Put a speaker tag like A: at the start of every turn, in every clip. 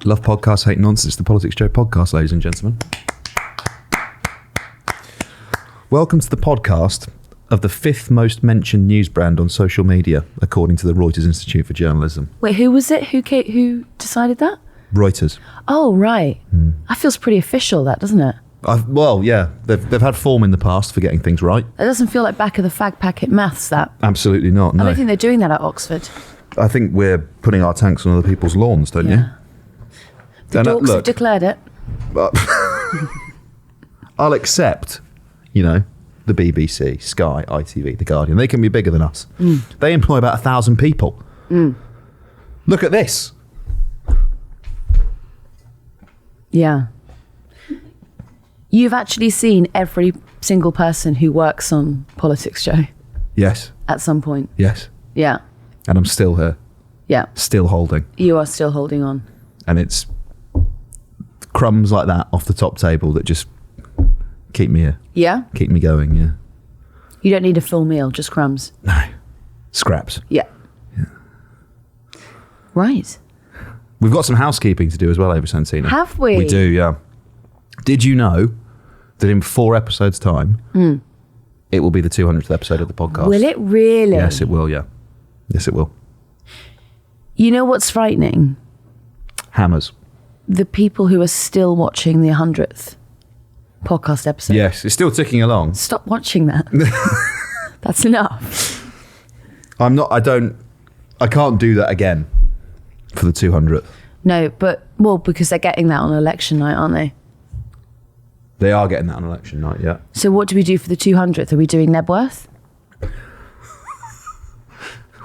A: Love podcasts, hate nonsense. The PoliticsJOE podcast, ladies and gentlemen. Welcome to the podcast of the 5th most mentioned news brand on social media, according to the Reuters Institute for Journalism.
B: Wait, who was it? Who decided that?
A: Reuters.
B: Oh, right. That feels pretty official, that, doesn't it?
A: Well, yeah. They've had form in the past for getting things right.
B: It doesn't feel like back of the fag packet maths, that.
A: Absolutely not, no.
B: I don't think they're doing that at Oxford.
A: I think we're putting our tanks on other people's lawns, don't you?
B: The dorks have declared it.
A: I'll accept, the BBC, Sky, ITV, The Guardian. They can be bigger than us. They employ about 1,000 people. Look at this.
B: Yeah. You've actually seen every single person who works on PoliticsJOE
A: Yes.
B: at some point.
A: Yes.
B: Yeah.
A: And I'm still here.
B: Yeah.
A: Still holding.
B: You are still holding on.
A: And it's crumbs like that off the top table that just keep me here.
B: Yeah?
A: Keep me going, yeah.
B: You don't need a full meal, just crumbs.
A: No. Scraps.
B: Yeah. Right.
A: We've got some housekeeping to do as well, Ava Santina.
B: Have we?
A: We do, yeah. Did you know that in 4 episodes' time, it will be the 200th episode of the podcast?
B: Will it really?
A: Yes, it will, yeah. Yes, it will.
B: You know what's frightening?
A: Hammers.
B: The people who are still watching the 100th podcast episode.
A: Yes, it's still ticking along.
B: Stop watching that. That's enough.
A: I can't do that again for the 200th.
B: No, because they're getting that on election night, aren't they?
A: They are getting that on election night, yeah.
B: So what do we do for the 200th? Are we doing Nebworth?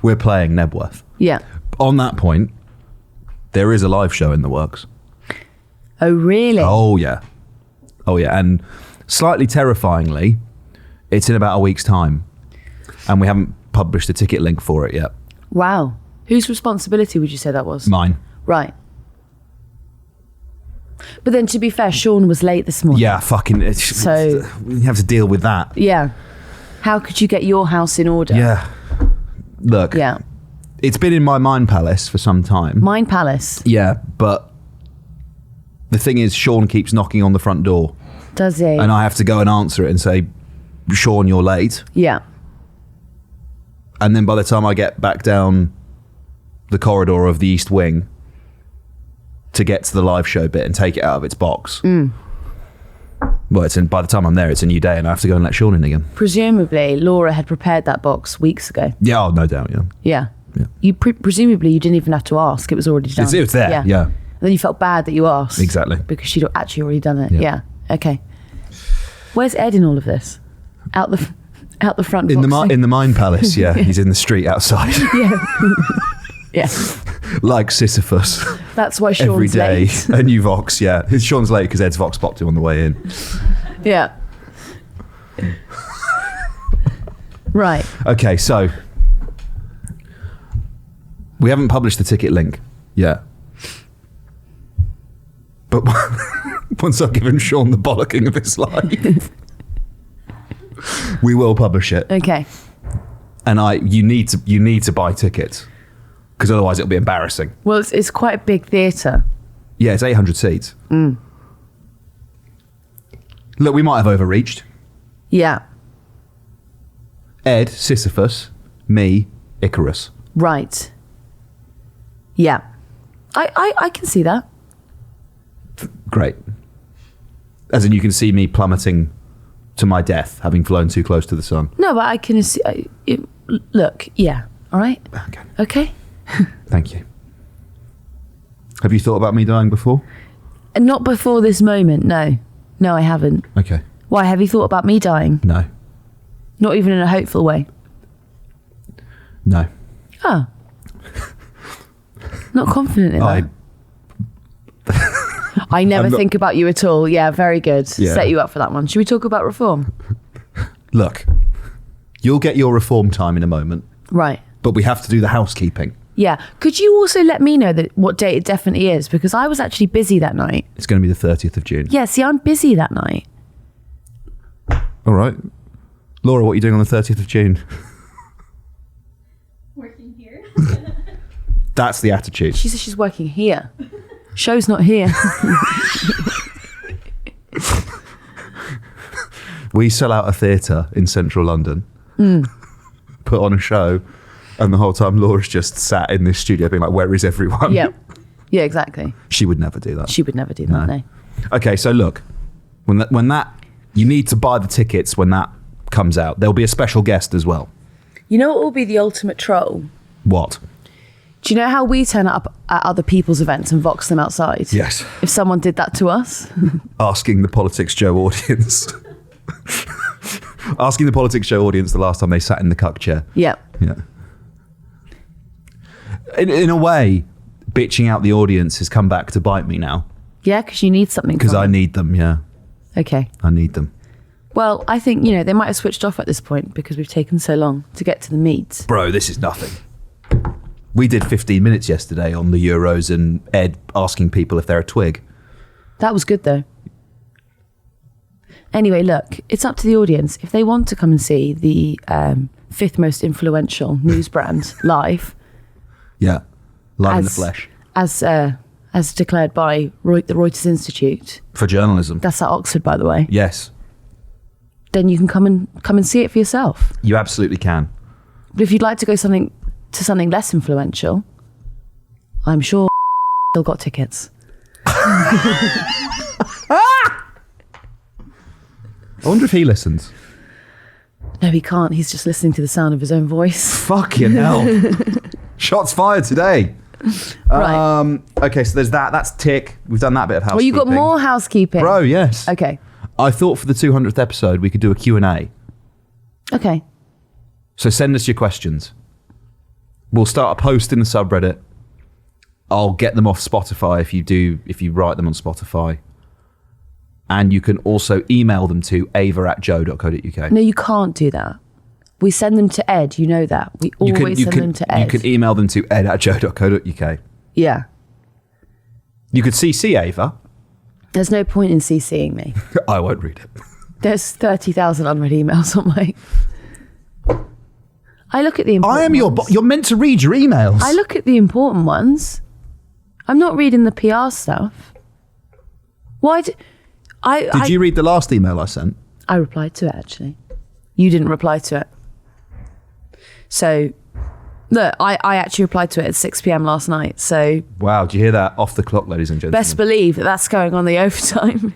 A: We're playing Nebworth.
B: Yeah.
A: On that point, there is a live show in the works.
B: Oh, really?
A: Oh, yeah. Oh, yeah. And slightly terrifyingly, it's in about a week's time. And we haven't published a ticket link for it yet.
B: Wow. Whose responsibility would you say that was?
A: Mine.
B: Right. But then, to be fair, Sean was late this morning.
A: Yeah, so we have to deal with that.
B: Yeah. How could you get your house in order?
A: Yeah. Look.
B: Yeah.
A: It's been in my mind palace for some time.
B: Mind palace?
A: Yeah, but the thing is, Sean keeps knocking on the front door.
B: Does he?
A: And I have to go and answer it and say, Sean, you're late.
B: Yeah.
A: And then by the time I get back down the corridor of the East Wing to get to the live show bit and take it out of its box, well, by the time I'm there, it's a new day and I have to go and let Sean in again.
B: Presumably, Laura had prepared that box weeks ago.
A: Yeah, oh, no doubt, yeah.
B: Yeah.
A: Yeah.
B: You presumably you didn't even have to ask; it was already done.
A: It was there. Yeah.
B: And then you felt bad that you asked.
A: Exactly.
B: Because she'd actually already done it.
A: Yeah.
B: Okay. Where's Ed in all of this? Out the front.
A: In
B: boxing?
A: the Mind Palace. Yeah, he's in the street outside.
B: Yeah. Yeah.
A: Like Sisyphus.
B: That's why Sean's
A: every day.
B: late.
A: A new Vox. Yeah, Sean's late because Ed's Vox popped him on the way in.
B: Yeah. Right.
A: Okay, so we haven't published the ticket link yet. But once I've given Sean the bollocking of his life, we will publish it.
B: Okay.
A: And you need to buy tickets because otherwise it'll be embarrassing.
B: Well, it's quite a big theatre.
A: Yeah, it's 800 seats. Look, we might have overreached.
B: Yeah.
A: Ed, Sisyphus, me, Icarus.
B: Right. Yeah. I can see that.
A: Great. As in, you can see me plummeting to my death, having flown too close to the sun.
B: No, but I can see. Look, yeah. All right. Okay.
A: Thank you. Have you thought about me dying before?
B: And not before this moment. No, I haven't.
A: Okay.
B: Why? Have you thought about me dying?
A: No.
B: Not even in a hopeful way.
A: No.
B: Oh. Not confident in that. I never think about you at all. Yeah, very good.
A: Yeah.
B: Set you up for that one. Should we talk about reform?
A: Look, you'll get your reform time in a moment.
B: Right.
A: But we have to do the housekeeping.
B: Yeah. Could you also let me know what date it definitely is? Because I was actually busy that night.
A: It's going to be the 30th of June.
B: Yeah, see, I'm busy that night.
A: All right. Laura, what are you doing on the 30th of June?
C: Working here.
A: That's the attitude.
B: She says she's working here. Show's not here.
A: We sell out a theatre in central London, put on a show, and the whole time Laura's just sat in this studio being like, where is everyone?
B: Yeah. Yeah, exactly.
A: She would never do that.
B: She would never do that, no.
A: Okay, so look, when that you need to buy the tickets when that comes out. There'll be a special guest as well.
B: You know what will be the ultimate troll?
A: What?
B: Do you know how we turn up at other people's events and vox them outside?
A: Yes.
B: If someone did that to us?
A: Asking the PoliticsJOE audience. Asking the PoliticsJOE audience the last time they sat in the cuck chair.
B: Yeah.
A: Yeah. In a way, bitching out the audience has come back to bite me now.
B: Yeah, because you need something.
A: Because I need them, yeah.
B: Okay.
A: I need them.
B: Well, I think, they might have switched off at this point because we've taken so long to get to the meat.
A: Bro, this is nothing. We did 15 minutes yesterday on the Euros and Ed asking people if they're a twig.
B: That was good, though. Anyway, look, it's up to the audience. If they want to come and see the fifth most influential news brand live.
A: Yeah, live in the flesh.
B: As declared by the Reuters Institute.
A: For journalism.
B: That's at Oxford, by the way.
A: Yes.
B: Then you can come and see it for yourself.
A: You absolutely can.
B: But if you'd like to go something less influential, I'm sure still got tickets.
A: I wonder if he listens.
B: No, he can't. He's just listening to the sound of his own voice.
A: Fucking hell. Shots fired today.
B: Right.
A: Okay, so there's that. That's tick. We've done that bit of housekeeping.
B: Well, you got more housekeeping.
A: Bro, yes.
B: Okay.
A: I thought for the 200th episode we could do a Q&A.
B: Okay.
A: So send us your questions. We'll start a post in the subreddit. I'll get them off Spotify if you write them on Spotify. And you can also email them to ava@joe.co.uk.
B: No, you can't do that. We send them to Ed. You know that. We always send them to Ed.
A: You can email them to ed@joe.co.uk.
B: Yeah.
A: You could CC Ava.
B: There's no point in CCing me.
A: I won't read it.
B: There's 30,000 unread emails on my... I look at the important
A: I am you're meant to read your emails.
B: I look at the important ones. I'm not reading the PR stuff. Why did
A: you read the last email I sent?
B: I replied to it, actually. You didn't reply to it. So, look, I actually replied to it at 6 p.m. last night. So,
A: wow, do you hear that? Off the clock, ladies and gentlemen.
B: Best believe that's going on the overtime.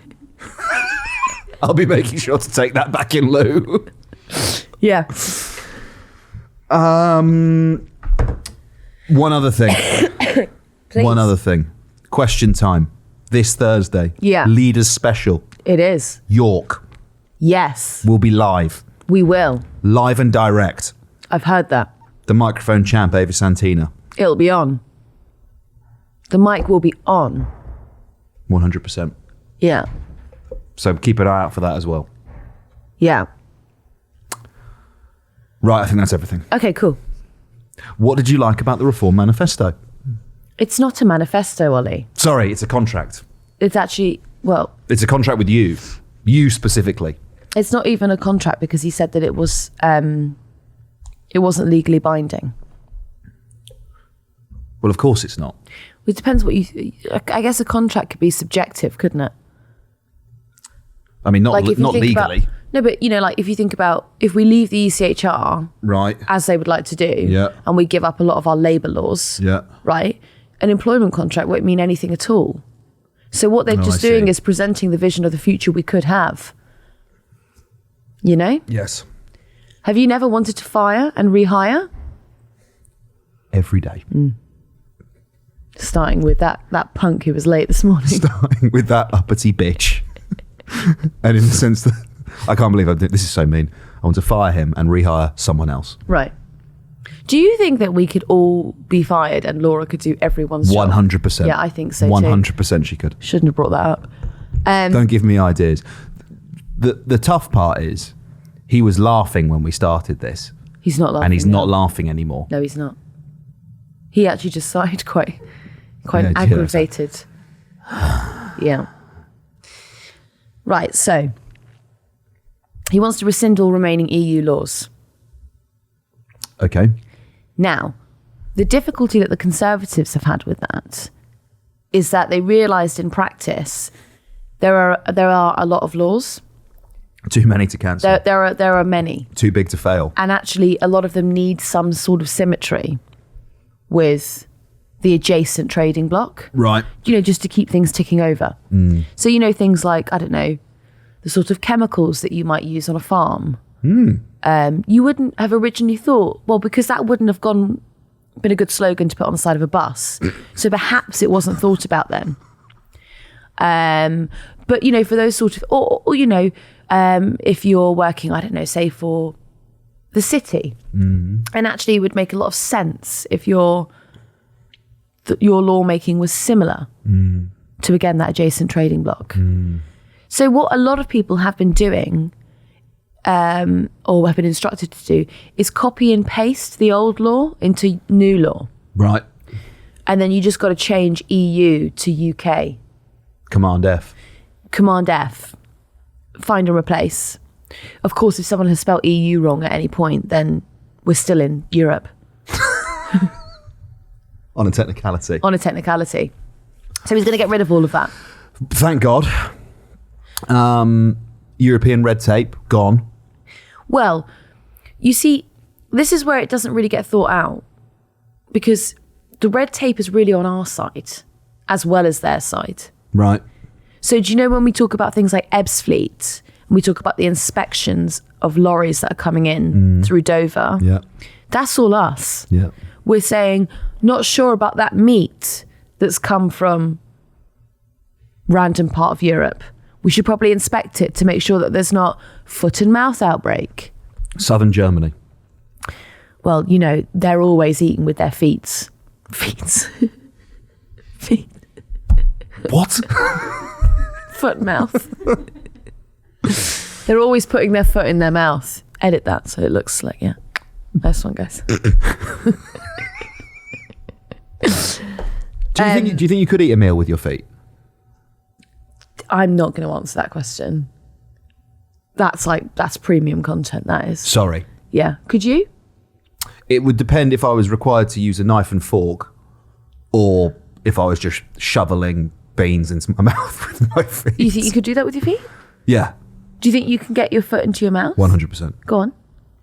A: I'll be making sure to take that back in lieu.
B: Yeah.
A: One other thing.
B: Please.
A: One other thing. Question time. This Thursday.
B: Yeah.
A: Leaders Special.
B: It is.
A: York.
B: Yes.
A: Will be live.
B: We will.
A: Live and direct.
B: I've heard that.
A: The microphone champ, Ava Santina.
B: It'll be on. The mic will be on.
A: 100%.
B: Yeah.
A: So keep an eye out for that as well.
B: Yeah.
A: Right, I think that's everything.
B: Okay, cool.
A: What did you like about the Reform Manifesto?
B: It's not a manifesto, Ollie.
A: Sorry, it's a contract.
B: It's actually, well...
A: It's a contract with you. You specifically.
B: It's not even a contract because he said that it was... it wasn't legally binding.
A: Well, of course it's not.
B: It depends what you... I guess a contract could be subjective, couldn't it?
A: I mean, not
B: like
A: not legally.
B: No, but, like, if you think about... If we leave the ECHR...
A: Right.
B: As they would like to do...
A: Yeah.
B: And we give up a lot of our labour laws...
A: Yeah.
B: Right? An employment contract won't mean anything at all. So what they're just doing is presenting the vision of the future we could have. You know?
A: Yes.
B: Have you never wanted to fire and rehire?
A: Every day.
B: Starting with that punk who was late this morning.
A: Starting with that uppity bitch. And in the sense that I can't believe this is so mean. I want to fire him and rehire someone else.
B: Right. Do you think that we could all be fired and Laura could do everyone's job?
A: 100%.
B: Yeah, I think so
A: 100% she could.
B: Shouldn't have brought that up.
A: Don't give me ideas. The tough part is he was laughing when we started this.
B: He's not laughing.
A: And he's not laughing anymore.
B: No, he's not. He actually just sighed quite aggravated. Yeah. Right, so he wants to rescind all remaining EU laws.
A: Okay.
B: Now, the difficulty that the Conservatives have had with that is that they realised in practice there are a lot of laws.
A: Too many to cancel.
B: There are many.
A: Too big to fail.
B: And actually, a lot of them need some sort of symmetry with the adjacent trading block.
A: Right.
B: Just to keep things ticking over. So, things like, I don't know, the sort of chemicals that you might use on a farm. You wouldn't have originally thought, well, because that wouldn't have been a good slogan to put on the side of a bus. So perhaps it wasn't thought about then. But, for those sort of, or if you're working, I don't know, say for the city, and actually it would make a lot of sense if your lawmaking was similar to, again, that adjacent trading block. So what a lot of people have been doing, or have been instructed to do, is copy and paste the old law into new law.
A: Right.
B: And then you just got to change EU to UK.
A: Command F. Find and replace. Of course, if someone has spelled EU wrong at any point, then we're still in Europe. On a technicality.
B: So he's going to get rid of all of that.
A: Thank God. European red tape, gone.
B: Well, you see, this is where it doesn't really get thought out, because the red tape is really on our side as well as their side.
A: Right.
B: So do you know when we talk about things like Ebbsfleet, and we talk about the inspections of lorries that are coming in through Dover, that's all us.
A: Yeah.
B: We're saying, not sure about that meat that's come from random part of Europe. We should probably inspect it to make sure that there's not foot and mouth outbreak.
A: Southern Germany.
B: Well, they're always eating with their feet. Feet.
A: What?
B: Foot and mouth. They're always putting their foot in their mouth. Edit that so it looks like, yeah. Nice one, guys.
A: Do you think you could eat a meal with your feet?
B: I'm not going to answer that question. That's premium content, that is.
A: Sorry.
B: Yeah. Could you?
A: It would depend if I was required to use a knife and fork, or if I was just shoveling beans into my mouth with my feet.
B: You think you could do that with your feet?
A: Yeah.
B: Do you think you can get your foot into your mouth?
A: 100%.
B: Go on.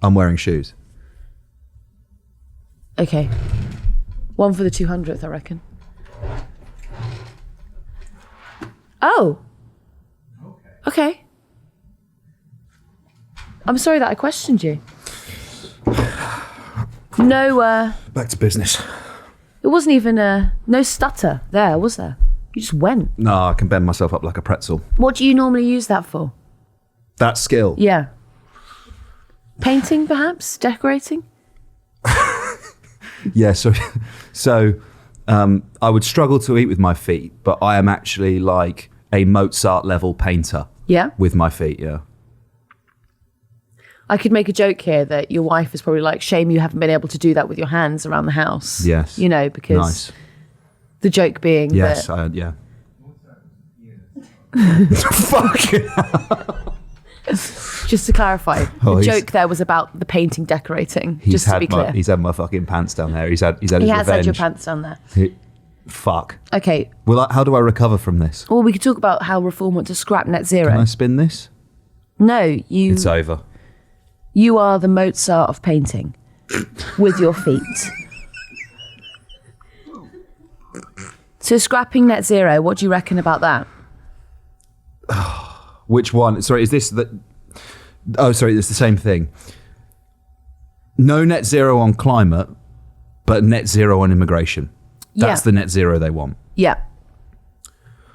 A: I'm wearing shoes.
B: Okay. One for the 200th, I reckon. Oh. Okay. I'm sorry that I questioned you. No,
A: Back to business.
B: it wasn't even no stutter there, was there? You just went.
A: No, I can bend myself up like a pretzel.
B: What do you normally use that for?
A: That skill.
B: Yeah. Painting, perhaps? Decorating?
A: Yeah, so I would struggle to eat with my feet, but I am actually like a Mozart level painter.
B: Yeah.
A: With my feet, yeah.
B: I could make a joke here that your wife is probably like, shame you haven't been able to do that with your hands around the house.
A: Yes.
B: Because
A: nice.
B: The joke being
A: yes,
B: that...
A: yeah. Fucking
B: Just to clarify, the joke there was about the painting decorating, just to be clear.
A: He's had my fucking pants down there. He's had his revenge.
B: He has had your pants down there.
A: Fuck.
B: Okay.
A: Well, how do I recover from this?
B: Well, we could talk about how Reform want to scrap net zero.
A: Can I spin this?
B: No,
A: It's over.
B: You are the Mozart of painting with your feet. So scrapping net zero, what do you reckon about that?
A: Which one? Sorry, is this the... Oh, sorry, it's the same thing. No net zero on climate, but net zero on immigration. That's the net zero they want.
B: Yeah.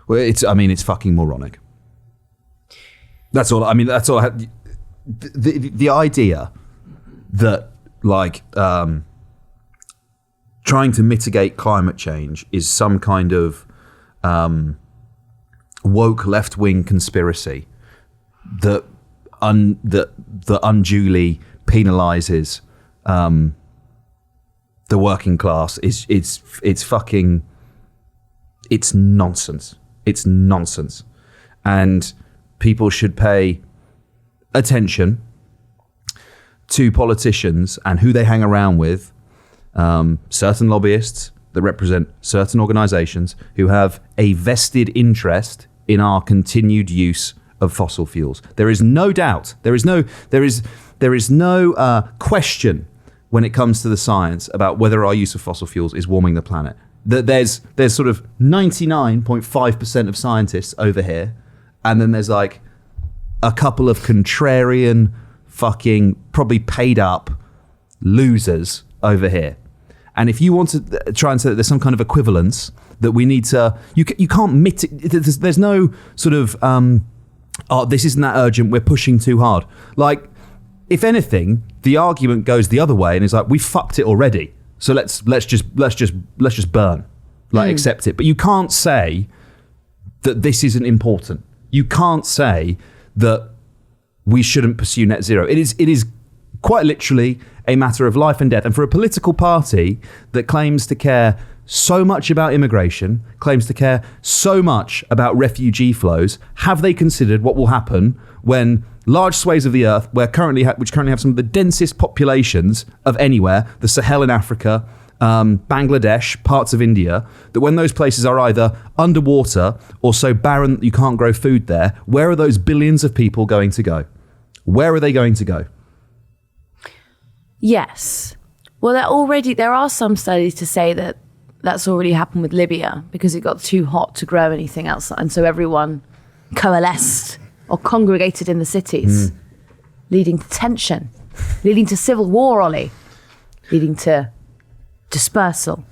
A: Well, it's fucking moronic. That's all I had. The idea that trying to mitigate climate change is some kind of woke left-wing conspiracy that unduly penalizes the working class it's nonsense. It's nonsense, and people should pay attention to politicians and who they hang around with, certain lobbyists, that represent certain organizations who have a vested interest in our continued use of fossil fuels. There is no doubt, there is no question when it comes to the science about whether our use of fossil fuels is warming the planet. There's sort of 99.5% of scientists over here, and then there's like a couple of contrarian, fucking probably paid up losers over here. And if you want to try and say that there's some kind of equivalence that we need to, you can't mitigate. There's no sort of, this isn't that urgent, we're pushing too hard. Like, if anything, the argument goes the other way and is like, we fucked it already, so let's just burn, like accept it. But you can't say that this isn't important. You can't say that we shouldn't pursue net zero. It is quite literally a matter of life and death. And for a political party that claims to care so much about immigration, claims to care so much about refugee flows, have they considered what will happen when large swathes of the earth, which currently have some of the densest populations of anywhere, the Sahel in Africa, Bangladesh, parts of India, that when those places are either underwater or so barren that you can't grow food there, where are those billions of people going to go? Where are they going to go?
B: Yes. Well, there are some studies to say that that's already happened with Libya because it got too hot to grow anything else. And so everyone coalesced or congregated in the cities, leading to tension, leading to civil war, Ollie, leading to dispersal.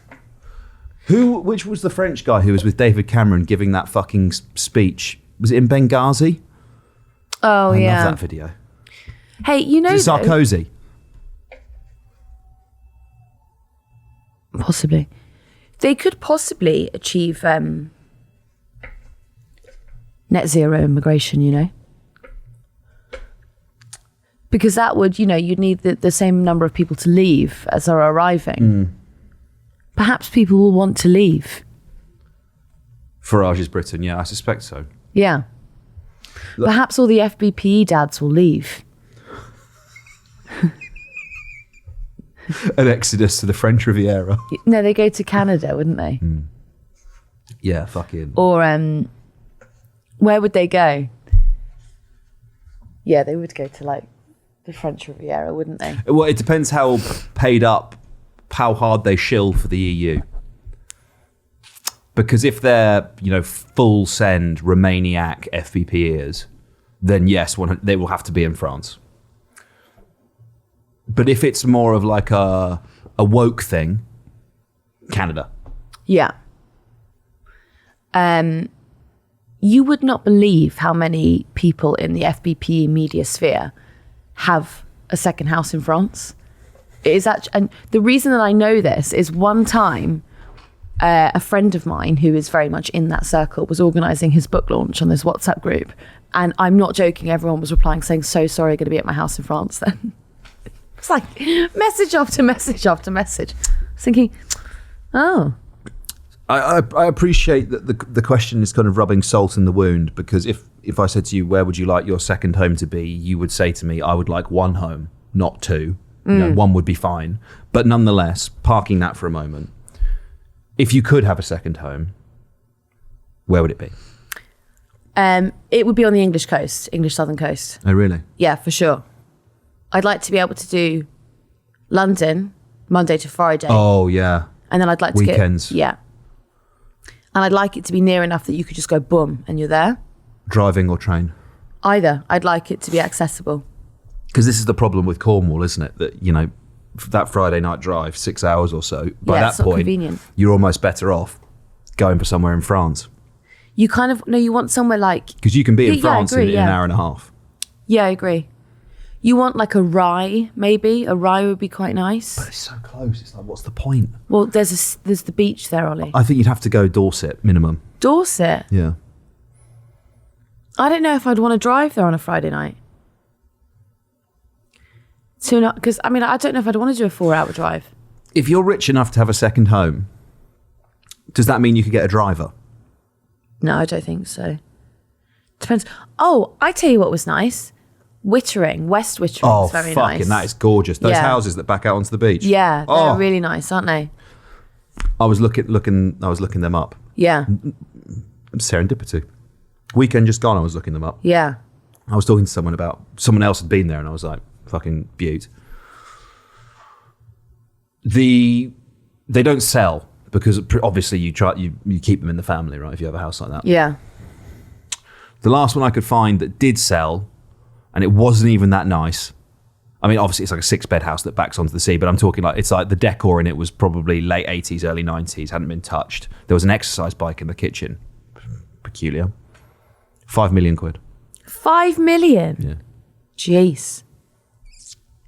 A: Which was the French guy who was with David Cameron giving that fucking speech? Was it in Benghazi?
B: Oh, yeah.
A: I love that video.
B: Hey, you know,
A: is it Sarkozy?
B: Possibly. They could possibly achieve net zero immigration, you know? Because that would, you'd need the same number of people to leave as are arriving. Perhaps people will want to leave.
A: Farage's Britain, yeah, I suspect so.
B: Yeah. Perhaps all the FBPE dads will leave.
A: An exodus to the French Riviera.
B: No, they go to Canada, wouldn't they?
A: Yeah, fucking.
B: Or where would they go? Yeah, they would go to like the French Riviera, wouldn't they?
A: Well, it depends how paid up, how hard they shill for the EU. Because if they're, full send Romaniac FBPers, then yes, they will have to be in France. But if it's more of like a woke thing, Canada.
B: Yeah. You would not believe how many people in the FBPE media sphere have a second house in France. It is actually, and the reason that I know this is one time a friend of mine who is very much in that circle was organising his book launch on this WhatsApp group. And I'm not joking, everyone was replying saying, so sorry, going to be at my house in France then. It's like message after message after message. I was thinking, oh.
A: I appreciate that the question is kind of rubbing salt in the wound, because if I said to you, where would you like your second home to be? You would say to me, I would like one home, not two. One would be fine. But nonetheless, parking that for a moment, if you could have a second home, where would it be?
B: It would be on the English southern coast.
A: Oh, really?
B: Yeah, for sure. I'd like to be able to do London, Monday to Friday.
A: Oh, yeah.
B: And then I'd like to
A: weekends.
B: Yeah. And I'd like it to be near enough that you could just go boom and you're there.
A: Driving or train?
B: Either. I'd like it to be accessible.
A: Because this is the problem with Cornwall, isn't it? That, that Friday night drive, 6 hours or so, by that point, convenient. You're almost better off going for somewhere in France.
B: You kind of, no, you want somewhere like...
A: Because you can be in France in an hour and a half.
B: Yeah, I agree. You want like a Rye, maybe. A Rye would be quite nice.
A: But it's so close. It's like, what's the point?
B: Well, there's the beach there, Ollie.
A: I think you'd have to go Dorset, minimum.
B: Dorset?
A: Yeah.
B: I don't know if I'd want to drive there on a Friday night. Because, I don't know if I'd want to do a 4-hour drive.
A: If you're rich enough to have a second home, does that mean you could get a driver?
B: No, I don't think so. Depends. Oh, I tell you what was nice. Wittering, West Wittering is very nice.
A: That is gorgeous. Those houses that back out onto the beach.
B: Yeah, they're really nice, aren't they?
A: I was looking them up.
B: Yeah.
A: Serendipity. Weekend just gone, I was looking them up.
B: Yeah.
A: I was talking to someone else had been there, and I was like, fucking beaut. They don't sell because obviously you keep them in the family, right? If you have a house like that.
B: Yeah.
A: The last one I could find that did sell, and it wasn't even that nice. I mean, obviously it's like a 6-bed house that backs onto the sea, but I'm talking like, it's like the decor in it was probably late 80s, early 90s, hadn't been touched. There was an exercise bike in the kitchen. Peculiar. 5 million quid.
B: 5 million?
A: Yeah.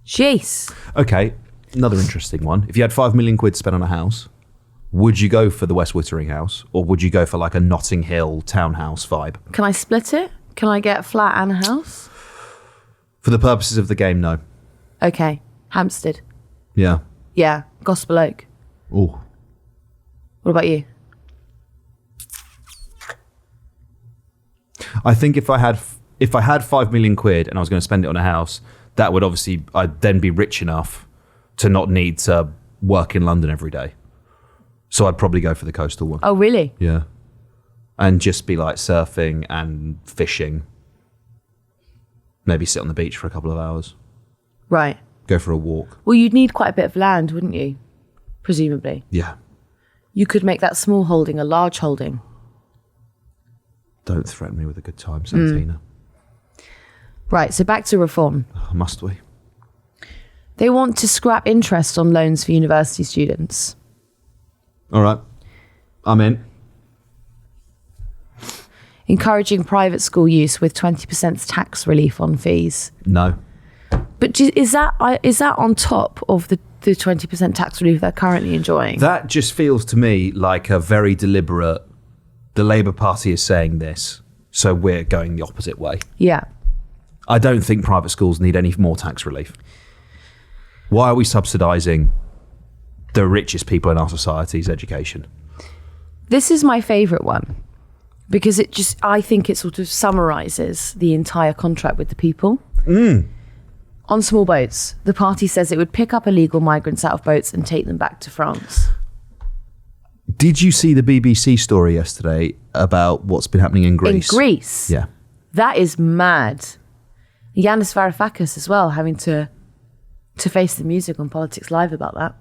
B: Jeez.
A: Okay, another interesting one. If you had 5 million quid spent on a house, would you go for the West Wittering house, or would you go for like a Notting Hill townhouse vibe?
B: Can I split it? Can I get a flat and a house?
A: For the purposes of the game, no.
B: Okay. Hampstead.
A: Yeah.
B: Yeah. Gospel Oak.
A: Oh.
B: What about you?
A: I think if I had 5 million quid and I was going to spend it on a house, that would obviously, I'd then be rich enough to not need to work in London every day. So I'd probably go for the coastal one.
B: Oh, really?
A: Yeah. And just be like surfing and fishing. Maybe sit on the beach for a couple of hours.
B: Right.
A: Go for a walk.
B: Well, you'd need quite a bit of land, wouldn't you? Presumably.
A: Yeah.
B: You could make that small holding a large holding.
A: Don't threaten me with a good time, Santina.
B: Right, so back to reform.
A: Must we?
B: They want to scrap interest on loans for university students.
A: All right. I'm in.
B: Encouraging private school use with 20% tax relief on fees.
A: No.
B: But is that on top of the 20% tax relief they're currently enjoying?
A: That just feels to me like a very deliberate, the Labour Party is saying this, so we're going the opposite way.
B: Yeah.
A: I don't think private schools need any more tax relief. Why are we subsidising the richest people in our society's education?
B: This is my favourite one because I think it sort of summarises the entire contract with the people. On small boats, the party says it would pick up illegal migrants out of boats and take them back to France.
A: Did you see the BBC story yesterday about what's been happening in Greece?
B: In Greece?
A: Yeah.
B: That is mad. Yanis Varoufakis as well, having to face the music on Politics Live about that.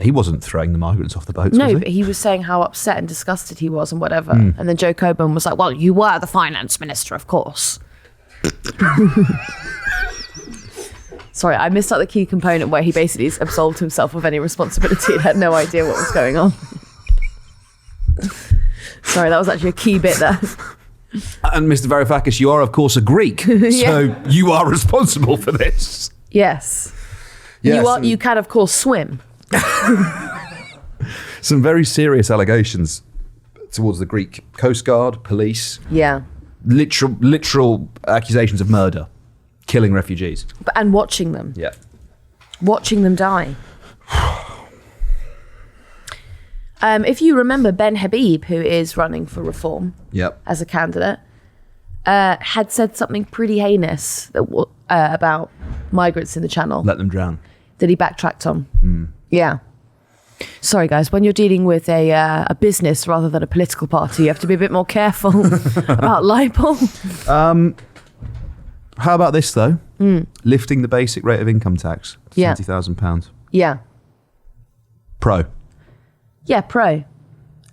A: He wasn't throwing the migrants off the boats,
B: No,
A: was he?
B: but he was saying how upset and disgusted he was and whatever. And then Joe Coburn was like, well, you were the finance minister, of course. Sorry, I missed out the key component where he basically absolved himself of any responsibility and had no idea what was going on. Sorry, that was actually a key bit there.
A: And Mr. Varoufakis, you are, of course, a Greek. So you are responsible for this.
B: Yes.
A: Yes,
B: You can, of course, swim.
A: Some very serious allegations towards the Greek Coast Guard, police.
B: Yeah.
A: Literal accusations of murder, killing refugees.
B: And watching them.
A: Yeah.
B: Watching them die. If you remember, Ben Habib, who is running for reform as a candidate, had said something pretty heinous that about migrants in the Channel.
A: Let them drown.
B: That he backtracked on. Yeah. Sorry, guys. When you're dealing with a business rather than a political party, you have to be a bit more careful about libel.
A: How about this, though? Lifting the basic rate of income tax to £20,000.
B: Yeah.
A: Pro.
B: Yeah, pro.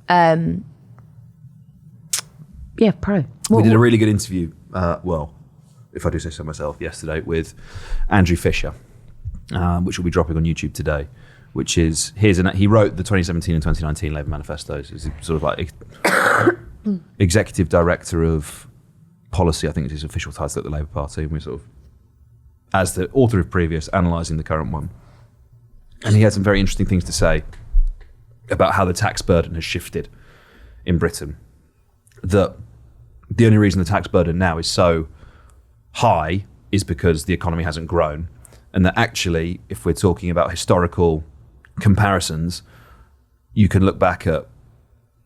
B: Yeah, pro.
A: We did a really good interview, if I do say so myself, yesterday with Andrew Fisher, which will be dropping on YouTube today, which is, he wrote the 2017 and 2019 Labour manifestos. He's sort of like executive director of policy, I think is his official title at the Labour Party, and we're sort of, as the author of previous, analysing the current one. And he had some very interesting things to say about how the tax burden has shifted in Britain. That the only reason the tax burden now is so high is because the economy hasn't grown. And that actually, if we're talking about historical comparisons, you can look back at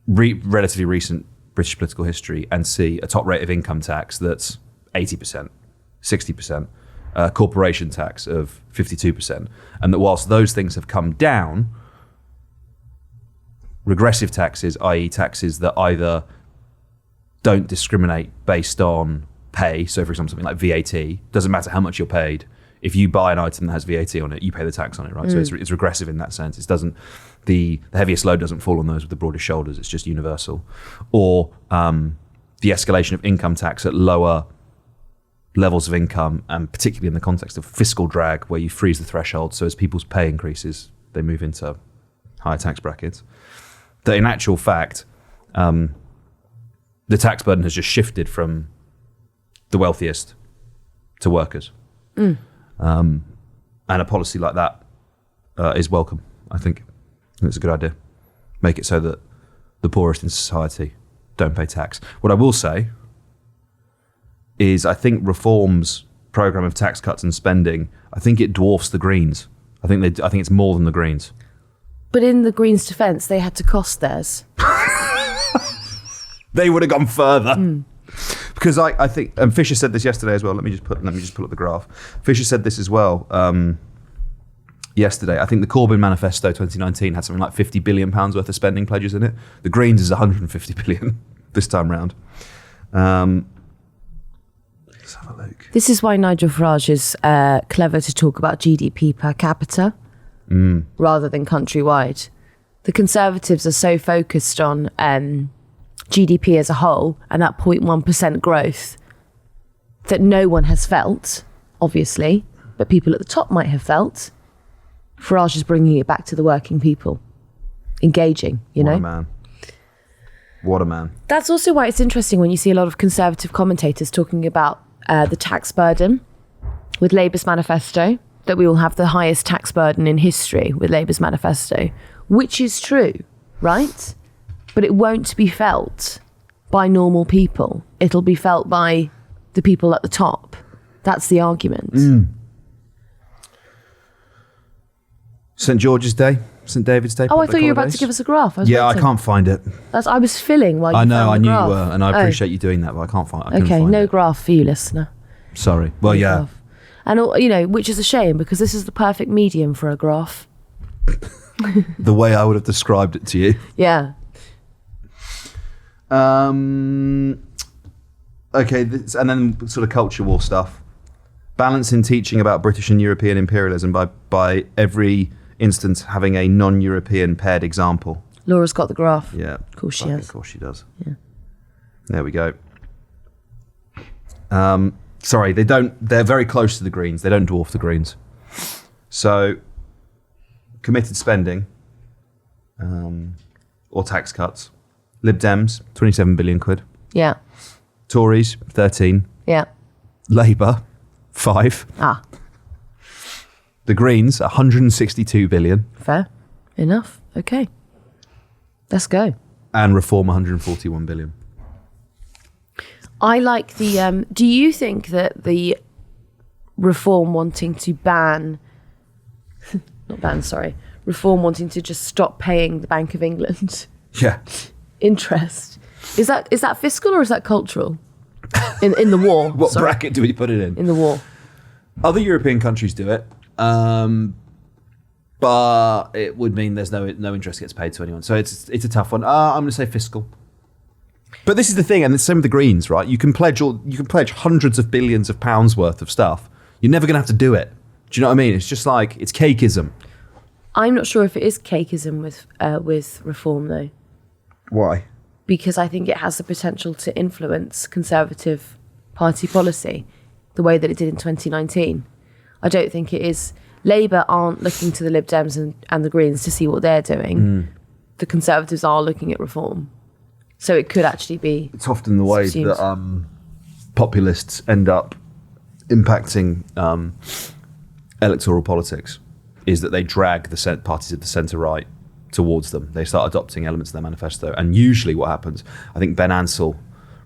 A: relatively recent British political history and see a top rate of income tax that's 80%, 60%, corporation tax of 52%. And that whilst those things have come down, regressive taxes, i.e. taxes that either don't discriminate based on pay. So for example, something like VAT, doesn't matter how much you're paid. If you buy an item that has VAT on it, you pay the tax on it, right? So it's regressive in that sense. It doesn't, the heaviest load doesn't fall on those with the broadest shoulders. It's just universal. Or the escalation of income tax at lower levels of income, and particularly in the context of fiscal drag, where you freeze the threshold. So as people's pay increases, they move into higher tax brackets. That in actual fact, the tax burden has just shifted from the wealthiest to workers. And a policy like that is welcome, I think. It's a good idea. Make it so that the poorest in society don't pay tax. What I will say is I think Reform's programme of tax cuts and spending, I think it dwarfs the Greens. I think it's more than the Greens.
B: But in the Greens' defence, they had to cost theirs.
A: They would have gone further. Because I think, and Fisher said this yesterday as well. Let me just pull up the graph. Fisher said this as well yesterday. I think the Corbyn manifesto 2019 had something like £50 billion worth of spending pledges in it. The Greens is 150 billion this time round. Let's have a look.
B: This is why Nigel Farage is clever to talk about GDP per capita rather than countrywide. The Conservatives are so focused on GDP as a whole and that 0.1% growth that no one has felt, obviously, but people at the top might have felt. Farage is bringing it back to the working people, engaging, you know?
A: What a man. What a man.
B: That's also why it's interesting when you see a lot of Conservative commentators talking about the tax burden with Labour's manifesto, that we will have the highest tax burden in history with Labour's manifesto, which is true, right? But it won't be felt by normal people. It'll be felt by the people at the top. That's the argument.
A: St. George's Day, St. David's Day.
B: Oh, I thought you were about to give us a graph.
A: I can't find it.
B: I was filling while you found the graph.
A: I knew you were, and I appreciate you doing that, but I couldn't find
B: Okay, no
A: it.
B: graph for you, listener.
A: Sorry. Well,
B: No
A: yeah.
B: graph. And, which is a shame because this is the perfect medium for a graph.
A: The way I would have described it to you.
B: Yeah.
A: Okay, and then sort of culture war stuff. Balancing teaching about British and European imperialism by every instance having a non-European paired example.
B: Laura's got the graph.
A: Yeah.
B: Of course she has.
A: Of course she does.
B: Yeah.
A: There we go. Sorry, they're very close to the Greens. They don't dwarf the Greens. So, committed spending or tax cuts. Lib Dems, 27 billion quid.
B: Yeah.
A: Tories, 13.
B: Yeah.
A: Labour, 5.
B: Ah,
A: The Greens, 162 billion.
B: fair enough. Okay. Let's go.
A: And Reform, 141 billion.
B: I like the, do you think that the Reform wanting to Reform wanting to just stop paying the Bank of England
A: Yeah.
B: interest, is that fiscal or is that cultural? In the war.
A: What bracket do we put it in?
B: In the war.
A: Other European countries do it, but it would mean there's no interest gets paid to anyone. So it's a tough one. I'm going to say fiscal. But this is the thing, and it's the same with the Greens, right? You can pledge hundreds of billions of pounds worth of stuff. You're never going to have to do it. Do you know what I mean? It's just like it's cakeism.
B: I'm not sure if it is cakeism with Reform though,
A: Why?
B: because I think it has the potential to influence Conservative Party policy the way that it did in 2019. I don't think it is. Labour aren't looking to the Lib Dems and the Greens to see what they're doing. The Conservatives are looking at Reform. So it could actually be.
A: It's often the way
B: subsumed.
A: that populists end up impacting electoral politics is that they drag the parties of the centre-right towards them. They start adopting elements of their manifesto. And usually what happens, I think Ben Ansell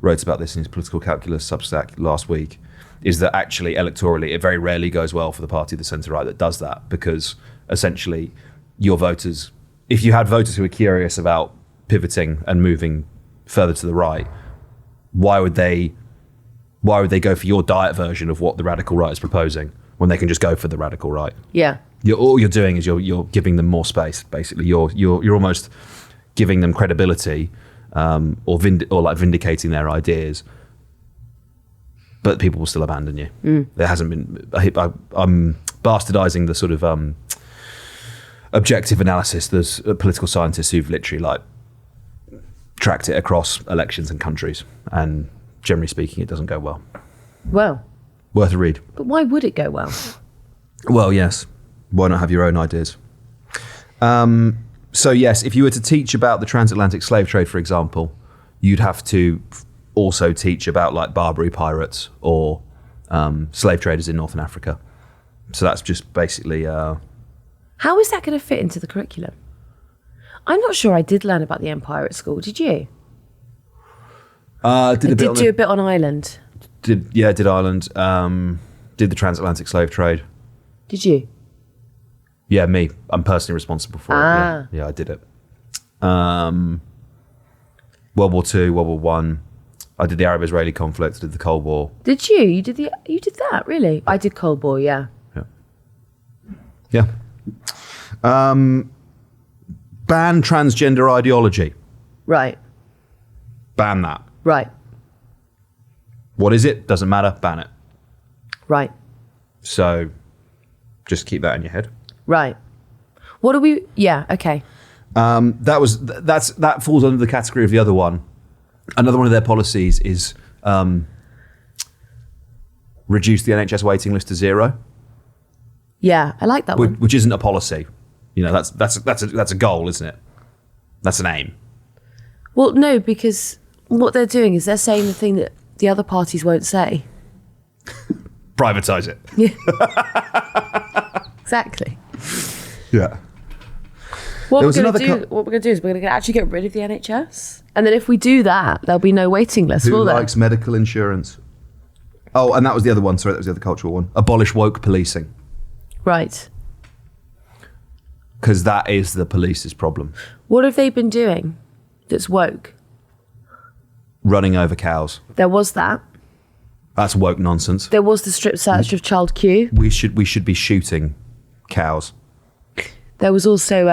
A: wrote about this in his Political Calculus Substack last week, is that actually electorally it very rarely goes well for the party of the centre-right that does that, because essentially your voters, if you had voters who are curious about pivoting and moving further to the right, why would they go for your diet version of what the radical right is proposing when they can just go for the radical right?
B: Yeah.
A: All you're doing is you're giving them more space. Basically, you're almost giving them credibility or like vindicating their ideas, but people will still abandon you. There hasn't been. I'm bastardizing the sort of objective analysis. There's political scientists who've literally like tracked it across elections and countries, and generally speaking, it doesn't go well.
B: Well,
A: worth a read.
B: But why would it go well?
A: Well, yes. Why not have your own ideas? So yes, if you were to teach about the transatlantic slave trade, for example, you'd have to also teach about like Barbary pirates or slave traders in Northern Africa. So that's just basically...
B: How is that going to fit into the curriculum? I'm not sure I did learn about the empire at school. Did you?
A: I did
B: do a bit on Ireland.
A: Did Ireland. Did the transatlantic slave trade.
B: Did you?
A: Yeah, me. I'm personally responsible for it. Yeah, I did it. World War II, World War One. I did the Arab-Israeli conflict. I did the Cold War.
B: Did you? You did that, really? I did Cold War, yeah.
A: Yeah. Ban transgender ideology.
B: Right.
A: Ban that.
B: Right.
A: What is it? Doesn't matter. Ban it.
B: Right.
A: So just keep that in your head.
B: Right. What are we... Yeah, okay.
A: That falls under the category of the other one. Another one of their policies is reduce the NHS waiting list to 0.
B: Yeah, I like that one.
A: Which isn't a policy. You know, that's a goal, isn't it? That's an aim.
B: Well, no, because what they're doing is they're saying the thing that the other parties won't say.
A: Privatise it.
B: Yeah. Exactly.
A: Yeah.
B: What we're going to do is we're going to actually get rid of the NHS. And then if we do that, there'll be no waiting list, will there?
A: Who likes medical insurance? Oh, and that was the other one. Sorry, that was the other cultural one. Abolish woke policing.
B: Right.
A: Because that is the police's problem.
B: What have they been doing that's woke?
A: Running over cows.
B: There was that.
A: That's woke nonsense.
B: There was the strip search of Child Q.
A: We should be shooting cows.
B: There was also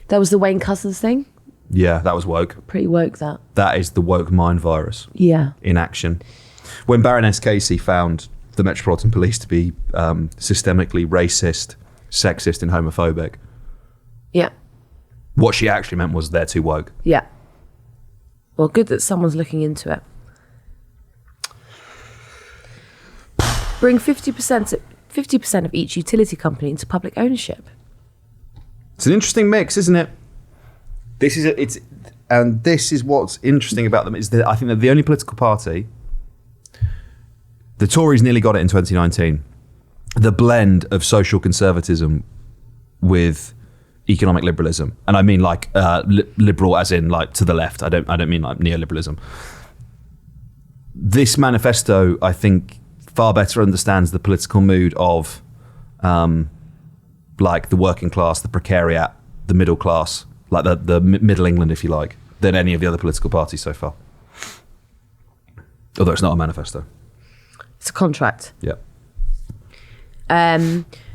B: there was the Wayne Couzens thing.
A: Yeah, that was woke.
B: Pretty woke, that.
A: That is the woke mind virus.
B: Yeah.
A: In action. When Baroness Casey found the Metropolitan Police to be systemically racist, sexist and homophobic.
B: Yeah.
A: What she actually meant was they're too woke.
B: Yeah. Well, good that someone's looking into it. Bring 50% of each utility company into public ownership.
A: It's an interesting mix, isn't it? This is what's interesting about them is that I think they're the only political party. The Tories nearly got it in 2019. The blend of social conservatism with economic liberalism, and I mean like liberal as in like to the left. I don't mean like neoliberalism. This manifesto, I think, far better understands the political mood of like the working class, the precariat, the middle class, like the middle England, if you like, than any of the other political parties so far. Although it's not a manifesto.
B: It's a contract.
A: Yeah.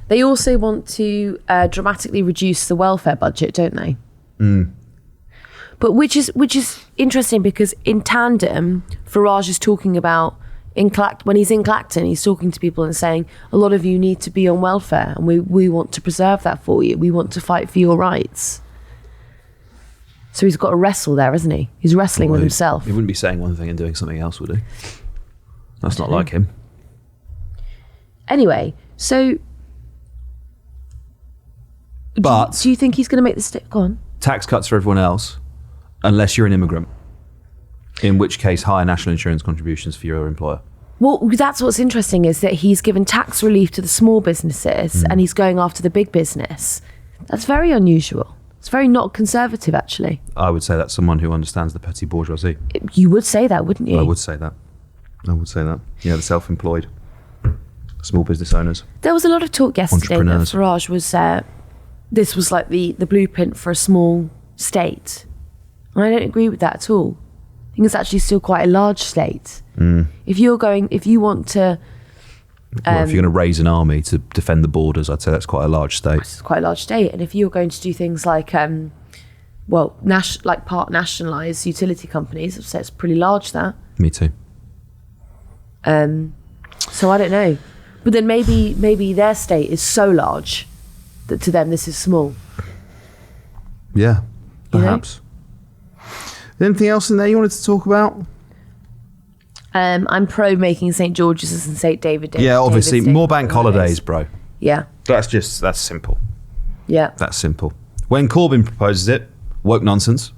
B: They also want to dramatically reduce the welfare budget, don't they?
A: Mm.
B: But which is interesting because in tandem, Farage is talking about when he's in Clacton, he's talking to people and saying, a lot of you need to be on welfare and we want to preserve that for you. We want to fight for your rights. So he's got to wrestle there, hasn't he? He's wrestling with himself.
A: He wouldn't be saying one thing and doing something else, would he? That's not like him.
B: Anyway, so...
A: But...
B: Do you think he's going to make the stick on?
A: Tax cuts for everyone else, unless you're an immigrant. In which case, higher national insurance contributions for your employer.
B: Well, that's what's interesting is that he's given tax relief to the small businesses and he's going after the big business. That's very unusual. It's very not conservative, actually.
A: I would say that's someone who understands the petty bourgeoisie.
B: You would say that, wouldn't you?
A: I would say that. Yeah, the self-employed, small business owners.
B: There was a lot of talk yesterday that Farage was... this was like the blueprint for a small state. And I don't agree with that at all. I think it's actually still quite a large state. If you want to
A: Well, if you're going to raise an army to defend the borders, I'd say that's quite a large state.
B: It's quite a large state. And if you're going to do things like, part nationalise utility companies, I'd say it's pretty large, that.
A: Me too.
B: So I don't know. But then maybe their state is so large that to them this is small.
A: Yeah, perhaps. Anything else in there you wanted to talk about?
B: I'm pro making St. George's and St. David Day.
A: Yeah, obviously,
B: David's Day
A: more bank holidays, bro.
B: Yeah.
A: That's simple.
B: Yeah.
A: That's simple. When Corbyn proposes it, woke nonsense.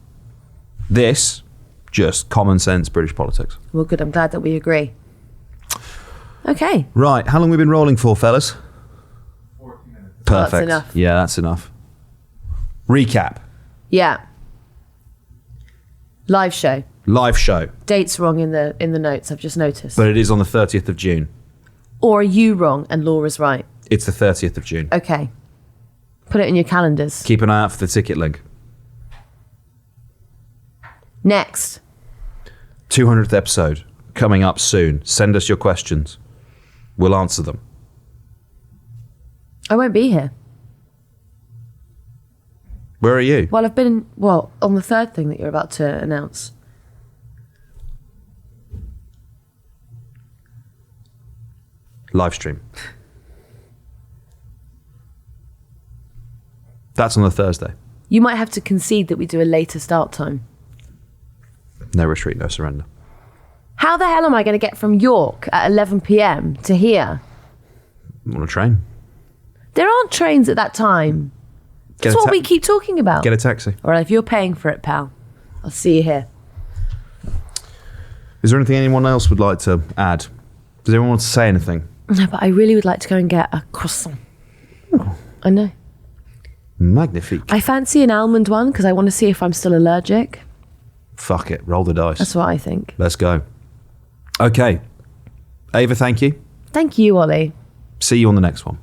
A: This, just common sense British politics.
B: Well, good. I'm glad that we agree. Okay.
A: Right, how long have we been rolling for, fellas?
C: 40 minutes.
A: Perfect.
B: Oh, that's enough.
A: Yeah, that's enough. Recap.
B: Yeah. Live show.
A: Live show.
B: Date's wrong in the notes, I've just noticed.
A: But it is on the 30th of June.
B: Or are you wrong and Laura's right?
A: It's the 30th of June.
B: Okay. Put it in your calendars.
A: Keep an eye out for the ticket link.
B: Next.
A: 200th episode coming up soon. Send us your questions. We'll answer them.
B: I won't be here.
A: Where are you?
B: Well, I've been, on the third thing that you're about to announce.
A: Live stream. That's on the Thursday.
B: You might have to concede that we do a later start time.
A: No retreat, no surrender.
B: How the hell am I going to get from York at 11 p.m. to here?
A: On a train.
B: There aren't trains at that time. That's what we keep talking about.
A: Get a taxi.
B: All right, if you're paying for it, pal, I'll see you here.
A: Is there anything anyone else would like to add? Does anyone want to say anything?
B: No, but I really would like to go and get a croissant.
A: Oh.
B: I know.
A: Magnifique.
B: I fancy an almond one because I want to see if I'm still allergic.
A: Fuck it. Roll the dice.
B: That's what I think.
A: Let's go. Okay. Ava, thank you.
B: Thank you, Ollie.
A: See you on the next one.